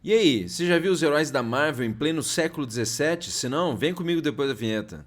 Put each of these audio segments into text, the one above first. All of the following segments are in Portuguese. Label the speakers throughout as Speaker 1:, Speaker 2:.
Speaker 1: E aí, você já viu os heróis da Marvel em pleno século XVII? Se não, vem comigo depois da vinheta.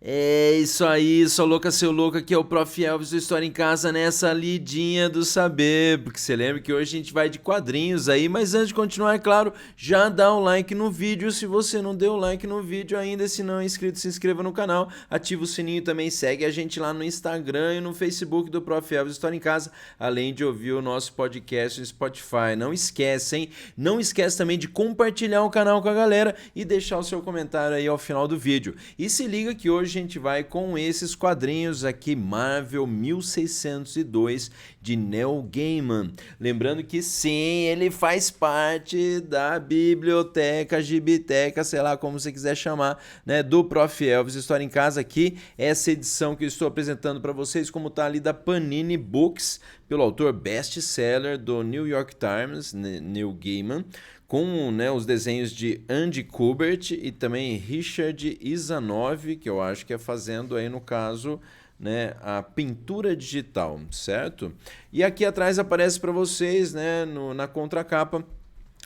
Speaker 1: É isso aí, sou louca, seu louco, aqui é o Prof. Elvis do História em Casa nessa lidinha do saber, porque você lembra que hoje a gente vai de quadrinhos aí, mas antes de continuar, é claro, já dá um like no vídeo, se você não deu like no vídeo ainda, se não é inscrito, se inscreva no canal, ativa o sininho também, segue a gente lá no Instagram e no Facebook do Prof. Elvis História em Casa, além de ouvir o nosso podcast no Spotify, não esquece, hein? Não esquece também de compartilhar o canal com a galera e deixar o seu comentário aí ao final do vídeo. E se liga que hoje a gente vai com esses quadrinhos aqui, Marvel 1602 de Neil Gaiman. Lembrando que sim, ele faz parte da biblioteca, gibiteca, sei lá como você quiser chamar, né, do Prof. Elvis História em Casa aqui. Essa edição que eu estou apresentando para vocês, como tá ali da Panini Books, pelo autor best-seller do New York Times, Neil Gaiman, com, né, os desenhos de Andy Kubert e também Richard Isanove, que eu acho que é fazendo aí no caso, né, a pintura digital, certo? E aqui atrás aparece para vocês, né, na contracapa,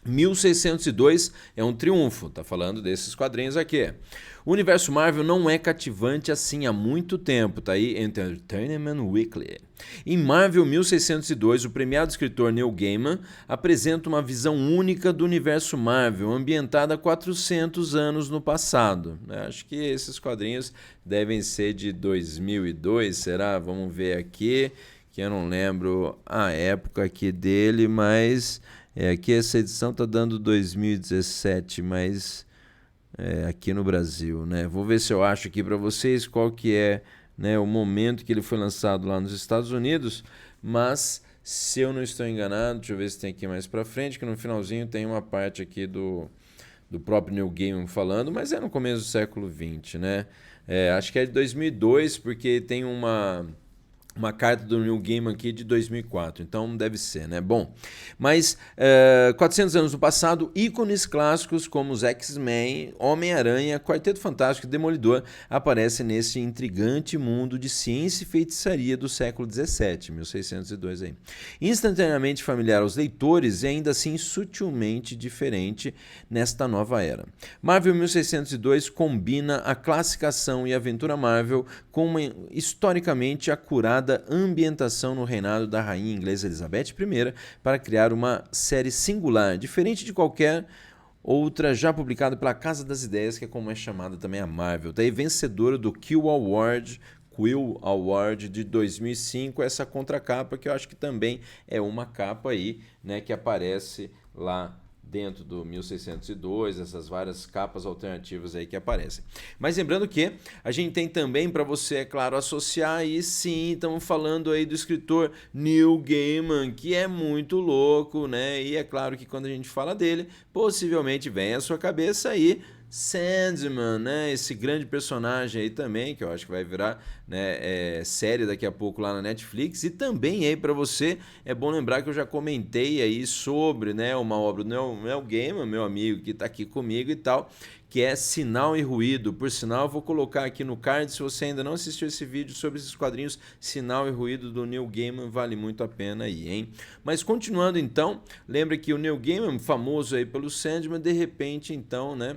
Speaker 1: 1602 é um triunfo, tá falando desses quadrinhos aqui. O universo Marvel não é cativante assim há muito tempo, tá aí Entertainment Weekly. Em Marvel 1602, o premiado escritor Neil Gaiman apresenta uma visão única do universo Marvel, ambientada há 400 anos no passado. Acho que esses quadrinhos devem ser de 2002, será? Vamos ver aqui, que eu não lembro a época aqui dele, mas... aqui essa edição está dando 2017, mas aqui no Brasil, né? Vou ver se eu acho aqui para vocês qual que é, né, o momento que ele foi lançado lá nos Estados Unidos, mas se eu não estou enganado, deixa eu ver se tem aqui mais para frente, que no finalzinho tem uma parte aqui do próprio Neil Gaiman falando, mas é no começo do século XX, né? Acho que é de 2002, porque tem uma carta do Neil Gaiman aqui de 2004, então deve ser, né? Bom, mas 400 anos no passado, ícones clássicos como os X-Men, Homem-Aranha, Quarteto Fantástico e Demolidor aparecem nesse intrigante mundo de ciência e feitiçaria do século XVII, 1602 aí. Instantaneamente familiar aos leitores e ainda assim sutilmente diferente nesta nova era. Marvel 1602 combina a classificação e aventura Marvel com uma historicamente acurada ambientação no reinado da rainha inglesa Elizabeth I para criar uma série singular, diferente de qualquer outra já publicada pela Casa das Ideias, que é como é chamada também a Marvel. Daí vencedora do Quill Award de 2005, essa contracapa que eu acho que também é uma capa aí, né, que aparece lá dentro do 1602, essas várias capas alternativas aí que aparecem. Mas lembrando que a gente tem também para você, é claro, associar, e sim, estamos falando aí do escritor Neil Gaiman, que é muito louco, né? E é claro que quando a gente fala dele, possivelmente vem à sua cabeça aí Sandman, né? Esse grande personagem aí também, que eu acho que vai virar, né, série daqui a pouco lá na Netflix. E também aí para você, é bom lembrar que eu já comentei aí sobre, né, uma obra do Neil Gaiman, meu amigo que está aqui comigo e tal, que é Sinal e Ruído. Por sinal, eu vou colocar aqui no card, se você ainda não assistiu esse vídeo sobre esses quadrinhos, Sinal e Ruído do Neil Gaiman, vale muito a pena aí, hein? Mas continuando então, lembra que o Neil Gaiman, famoso aí pelo Sandman, de repente então, né,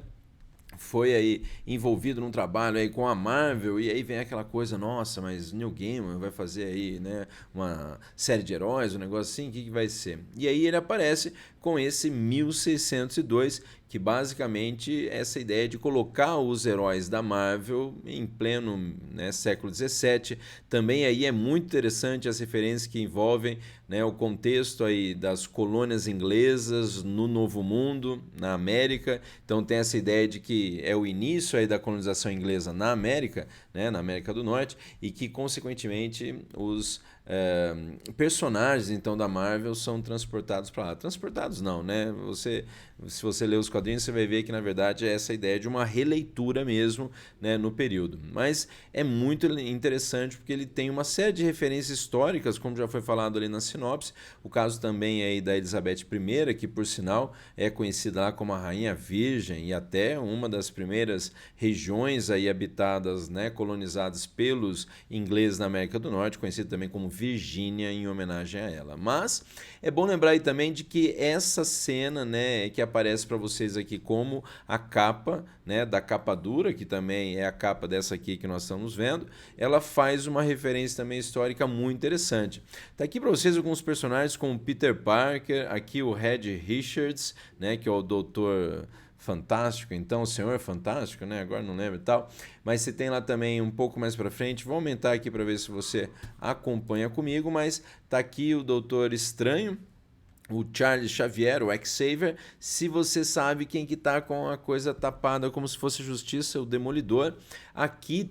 Speaker 1: foi aí envolvido num trabalho aí com a Marvel, e aí vem aquela coisa, nossa, mas Neil Gaiman vai fazer aí, né, uma série de heróis, um negócio assim, o que vai ser? E aí ele aparece com esse 1602, que basicamente é essa ideia de colocar os heróis da Marvel em pleno, né, século XVII. Também aí é muito interessante as referências que envolvem, né, o contexto aí das colônias inglesas no Novo Mundo, na América. Então tem essa ideia de que é o início aí da colonização inglesa na América, né, na América do Norte, e que consequentemente os personagens então da Marvel são transportados para lá. Transportados não, né? Se você ler os quadrinhos, você vai ver que, na verdade, é essa ideia de uma releitura mesmo, né, no período. Mas é muito interessante porque ele tem uma série de referências históricas, como já foi falado ali na sinopse. O caso também é aí da Elizabeth I, que, por sinal, é conhecida lá como a Rainha Virgem e até uma das primeiras regiões aí habitadas, né, colonizadas pelos ingleses na América do Norte, conhecida também como Virgínia, em homenagem a ela. Mas é bom lembrar aí também de que essa cena, né, que aparece para vocês aqui como a capa, né, da capa dura, que também é a capa dessa aqui que nós estamos vendo, ela faz uma referência também histórica muito interessante. Tá aqui para vocês alguns personagens como Peter Parker, aqui o Red Richards, né, que é o Doutor Fantástico, então o Senhor Fantástico, né? Agora não lembro e tal. Mas você tem lá também um pouco mais para frente. Vou aumentar aqui para ver se você acompanha comigo, mas tá aqui o Doutor Estranho, o Charles Xavier, o Xavier. Se você sabe quem que tá com a coisa tapada como se fosse Justiça, o Demolidor. Aqui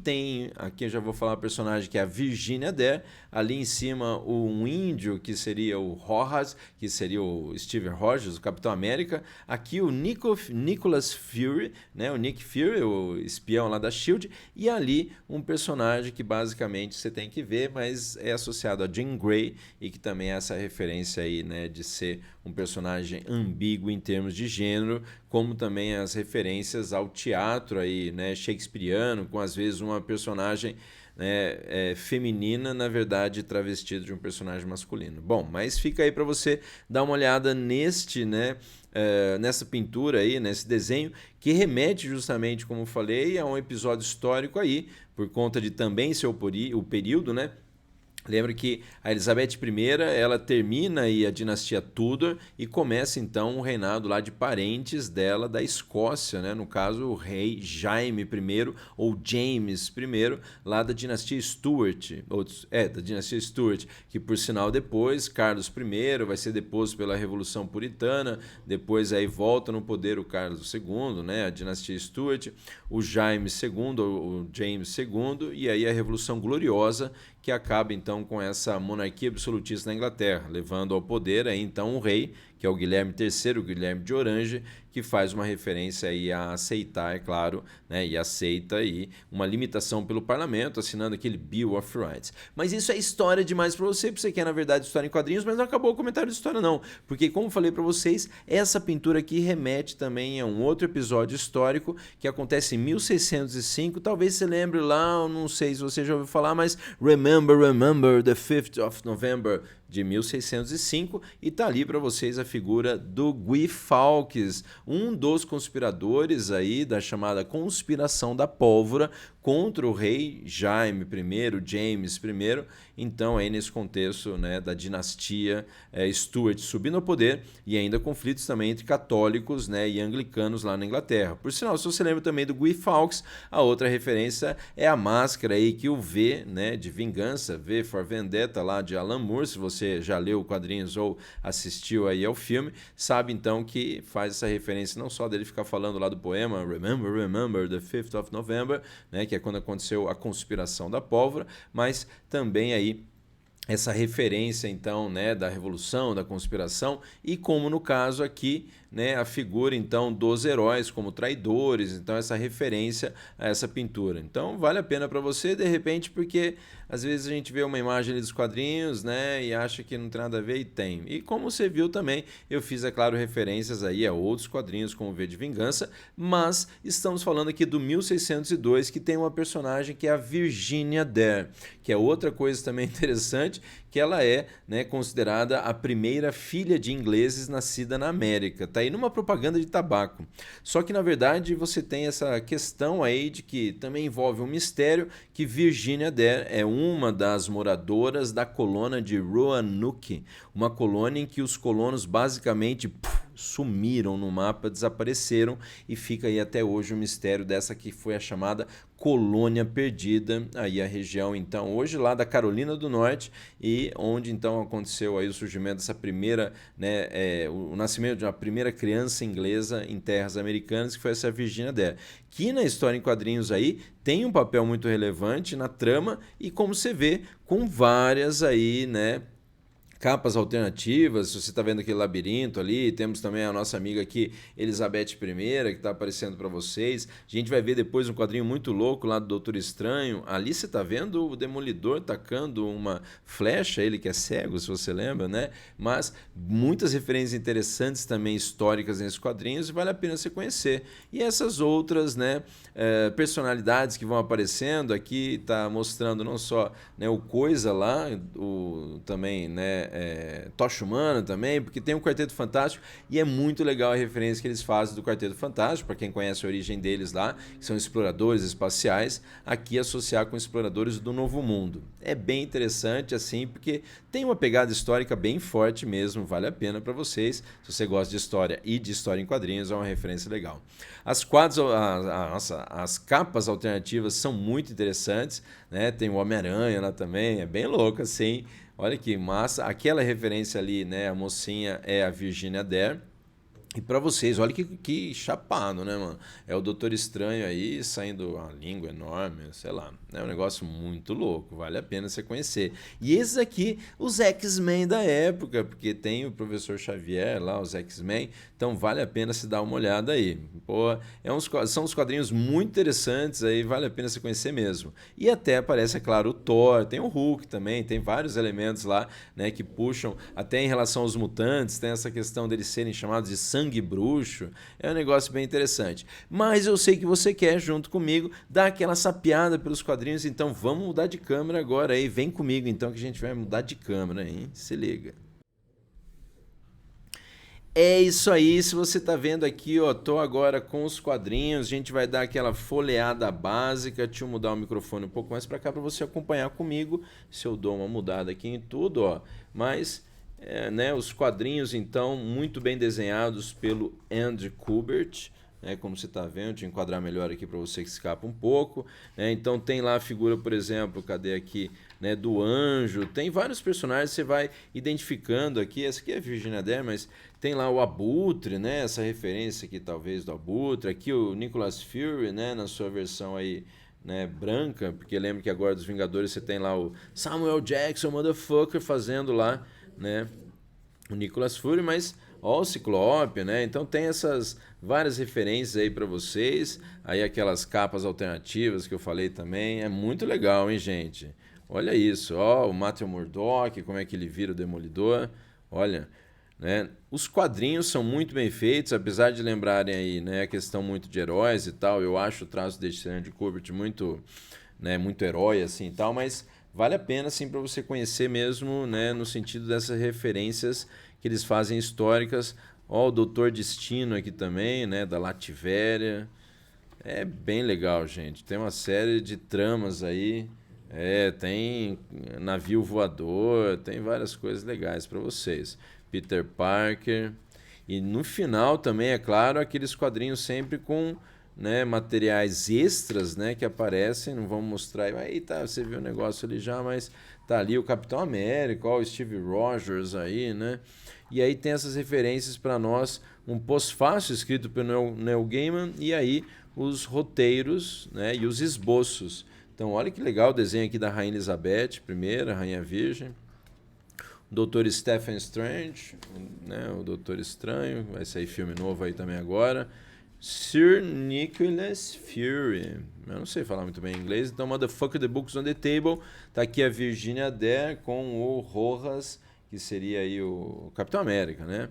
Speaker 1: eu já vou falar o personagem que é a Virginia Dare. Ali em cima um índio que seria o Rojas, que seria o Steve Rogers, o Capitão América. Aqui o Nicholas Fury, né? O Nick Fury, o espião lá da SHIELD. E ali um personagem que basicamente você tem que ver, mas é associado a Jean Grey e que também é essa referência aí, né, de ser um personagem ambíguo em termos de gênero, como também as referências ao teatro aí, né, shakespeariano, com às vezes uma personagem, né, feminina, na verdade travestida de um personagem masculino. Bom, mas fica aí para você dar uma olhada nessa pintura aí, nesse desenho, que remete justamente, como falei, a um episódio histórico aí, por conta de também ser o período, né? Lembra que a Elizabeth I, ela termina aí a dinastia Tudor e começa então o reinado lá de parentes dela da Escócia, né? No caso o rei Jaime I ou James I, lá da dinastia Stuart, da dinastia Stuart, que por sinal depois Carlos I vai ser deposto pela Revolução Puritana, depois aí volta no poder o Carlos II, né? A dinastia Stuart, o Jaime II, o James II, e aí a Revolução Gloriosa, que acaba então com essa monarquia absolutista na Inglaterra, levando ao poder aí então um rei, que é o Guilherme III, o Guilherme de Orange, que faz uma referência aí a aceitar, é claro, né, e aceita aí uma limitação pelo parlamento, assinando aquele Bill of Rights. Mas isso é história demais para você quer, na verdade, história em quadrinhos, mas não acabou o comentário de história não, porque como falei para vocês, essa pintura aqui remete também a um outro episódio histórico que acontece em 1605, talvez você lembre lá, não sei se você já ouviu falar, mas Remember the 5th of November, de 1605, e tá ali para vocês a figura do Guy Fawkes, um dos conspiradores aí da chamada Conspiração da Pólvora contra o rei Jaime I, James I, então aí nesse contexto, né, da dinastia Stuart subindo ao poder e ainda conflitos também entre católicos, né, e anglicanos lá na Inglaterra. Por sinal, se você lembra também do Guy Fawkes, a outra referência é a máscara aí que o V, né, de vingança, V for Vendetta lá de Alan Moore, se você já leu quadrinhos ou assistiu aí ao filme, sabe então que faz essa referência não só dele ficar falando lá do poema Remember the 5th of November, né, que é quando aconteceu a conspiração da pólvora, mas também aí essa referência então, né, da revolução, da conspiração, e como no caso aqui, né, a figura então dos heróis como traidores, então essa referência a essa pintura. Então vale a pena para você de repente, porque às vezes a gente vê uma imagem ali dos quadrinhos, né, e acha que não tem nada a ver, e tem. E como você viu também, eu fiz, é claro, referências aí a outros quadrinhos como V de Vingança, mas estamos falando aqui do 1602, que tem uma personagem que é a Virginia Dare, que é outra coisa também interessante, que ela é, né, considerada a primeira filha de ingleses nascida na América. Tá aí numa propaganda de tabaco. Só que na verdade você tem essa questão aí de que também envolve um mistério, que Virginia Dare é uma das moradoras da colônia de Roanoke, uma colônia em que os colonos basicamente sumiram no mapa, desapareceram, e fica aí até hoje o mistério dessa que foi a chamada Colônia Perdida, aí a região então hoje lá da Carolina do Norte, e onde então aconteceu aí o surgimento dessa primeira, né, o nascimento de uma primeira criança inglesa em terras americanas, que foi essa Virginia Dare, que na história em quadrinhos aí tem um papel muito relevante na trama, e como você vê, com várias aí, né, capas alternativas, se você está vendo aquele labirinto ali, temos também a nossa amiga aqui, Elizabeth I, que está aparecendo para vocês. A gente vai ver depois um quadrinho muito louco lá do Doutor Estranho. Ali você está vendo o Demolidor tacando uma flecha, ele que é cego, se você lembra, né? Mas muitas referências interessantes também históricas nesses quadrinhos e vale a pena você conhecer. E essas outras, né, personalidades que vão aparecendo, aqui está mostrando não só, né, o Coisa lá, também, né, Tocha Humana também, porque tem o Quarteto Fantástico e é muito legal a referência que eles fazem do Quarteto Fantástico, para quem conhece a origem deles lá, que são exploradores espaciais, aqui associar com exploradores do Novo Mundo. É bem interessante assim, porque tem uma pegada histórica bem forte mesmo, vale a pena para vocês, se você gosta de história e de história em quadrinhos, é uma referência legal. As capas alternativas são muito interessantes, né? Tem o Homem-Aranha lá também, é bem louco assim. Olha que massa. Aquela referência ali, né? A mocinha é a Virginia Dare. E pra vocês, olha que chapado, né, mano? É o Doutor Estranho aí saindo a língua enorme, sei lá. É um negócio muito louco, vale a pena você conhecer. E esses aqui, os X-Men da época, porque tem o Professor Xavier lá, os X-Men, então vale a pena se dar uma olhada aí. Pô, são uns quadrinhos muito interessantes aí, vale a pena você conhecer mesmo. E até aparece, é claro, o Thor, tem o Hulk também, tem vários elementos lá, né, que puxam, até em relação aos mutantes, tem essa questão deles serem chamados de sangue bruxo, é um negócio bem interessante. Mas eu sei que você quer, junto comigo, dar aquela sapeada pelos quadrinhos, então vamos mudar de câmera agora aí. Vem comigo então que a gente vai mudar de câmera, hein? Se liga. É isso aí, se você tá vendo aqui, ó, tô agora com os quadrinhos, a gente vai dar aquela folheada básica, deixa eu mudar o microfone um pouco mais para cá para você acompanhar comigo, se eu dou uma mudada aqui em tudo, ó, mas né, os quadrinhos então muito bem desenhados pelo Andy Kubert, né, como você está vendo, deixa eu enquadrar melhor aqui para você que escapa um pouco, né, então tem lá a figura, por exemplo, cadê aqui, né, do Anjo, tem vários personagens, você vai identificando aqui, essa aqui é a Virginia Dare, mas tem lá o Abutre, né, essa referência aqui talvez do Abutre, aqui o Nicholas Fury, né, na sua versão aí, né, branca, porque lembra que agora dos Vingadores você tem lá o Samuel Jackson, motherfucker, fazendo lá, né, o Nicholas Fury, mas ó o Ciclope, né? Então tem essas várias referências aí para vocês, aí aquelas capas alternativas que eu falei também, é muito legal, hein, gente? Olha isso, ó, o Matthew Murdock, como é que ele vira o Demolidor, olha, né? Os quadrinhos são muito bem feitos, apesar de lembrarem aí, né, a questão muito de heróis e tal, eu acho o traço desse Andy Kubert muito, né, muito herói assim e tal, mas vale a pena assim para você conhecer mesmo, né, no sentido dessas referências que eles fazem históricas. Ó, o Doutor Destino aqui também, né, da Lativéria. É bem legal, gente. Tem uma série de tramas aí. Tem navio voador, tem várias coisas legais para vocês. Peter Parker. E no final também, é claro, aqueles quadrinhos sempre com, né, materiais extras, né, que aparecem, não vamos mostrar, aí tá, você viu o negócio ali já, mas tá ali o Capitão América, ó, o Steve Rogers aí, né, e aí tem essas referências para nós, um pós-fácil escrito pelo Neil Gaiman, e aí os roteiros, né, e os esboços. Então olha que legal o desenho aqui da Rainha Elizabeth I, Rainha Virgem, o Dr. Stephen Strange, né, o Doutor Estranho, vai sair filme novo aí também agora, Sir Nicholas Fury. Eu não sei falar muito bem inglês, então Motherfucker, The Books on the Table. Tá aqui a Virginia Dare com o Rojas, que seria aí o Capitão América, né?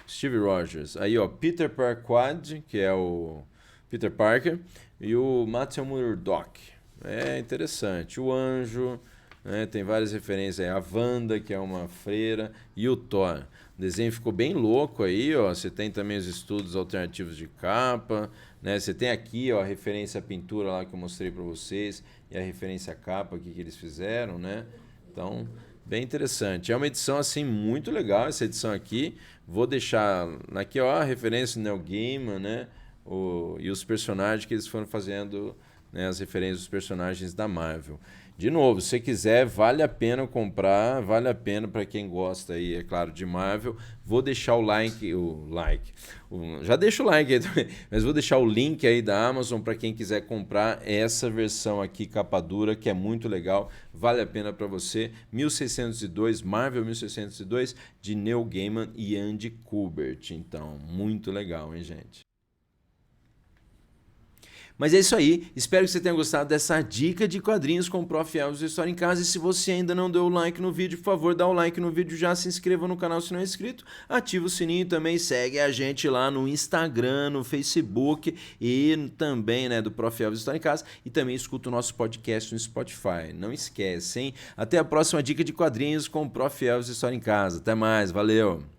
Speaker 1: Steve Rogers. Aí, ó, Peter Parquad, que é o Peter Parker, e o Matthew Murdock. É interessante. O Anjo, né? Tem várias referências aí. A Wanda, que é uma freira, e o Thor. O desenho ficou bem louco aí, ó. Você tem também os estudos alternativos de capa, né? Você tem aqui, ó, a referência à pintura lá que eu mostrei para vocês e a referência à capa aqui que eles fizeram, né? Então, bem interessante. É uma edição assim muito legal essa edição aqui. Vou deixar aqui, ó, a referência do Neil Gaiman, né? E os personagens que eles foram fazendo, né, as referências dos personagens da Marvel. De novo, se você quiser, vale a pena comprar, vale a pena para quem gosta aí, é claro, de Marvel. Vou deixar já deixa o like aí também, mas vou deixar o link aí da Amazon para quem quiser comprar essa versão aqui capa dura, que é muito legal, vale a pena para você. 1602, Marvel 1602 de Neil Gaiman e Andy Kubert. Então, muito legal, hein, gente? Mas é isso aí, espero que você tenha gostado dessa dica de quadrinhos com o Prof. Elvis História em Casa. E se você ainda não deu o like no vídeo, por favor, dá o like no vídeo, já se inscreva no canal se não é inscrito, ativa o sininho também, segue a gente lá no Instagram, no Facebook e também, né, do Prof. Elvis História em Casa, e também escuta o nosso podcast no Spotify. Não esquece, hein? Até a próxima dica de quadrinhos com o Prof. Elvis História em Casa. Até mais, valeu!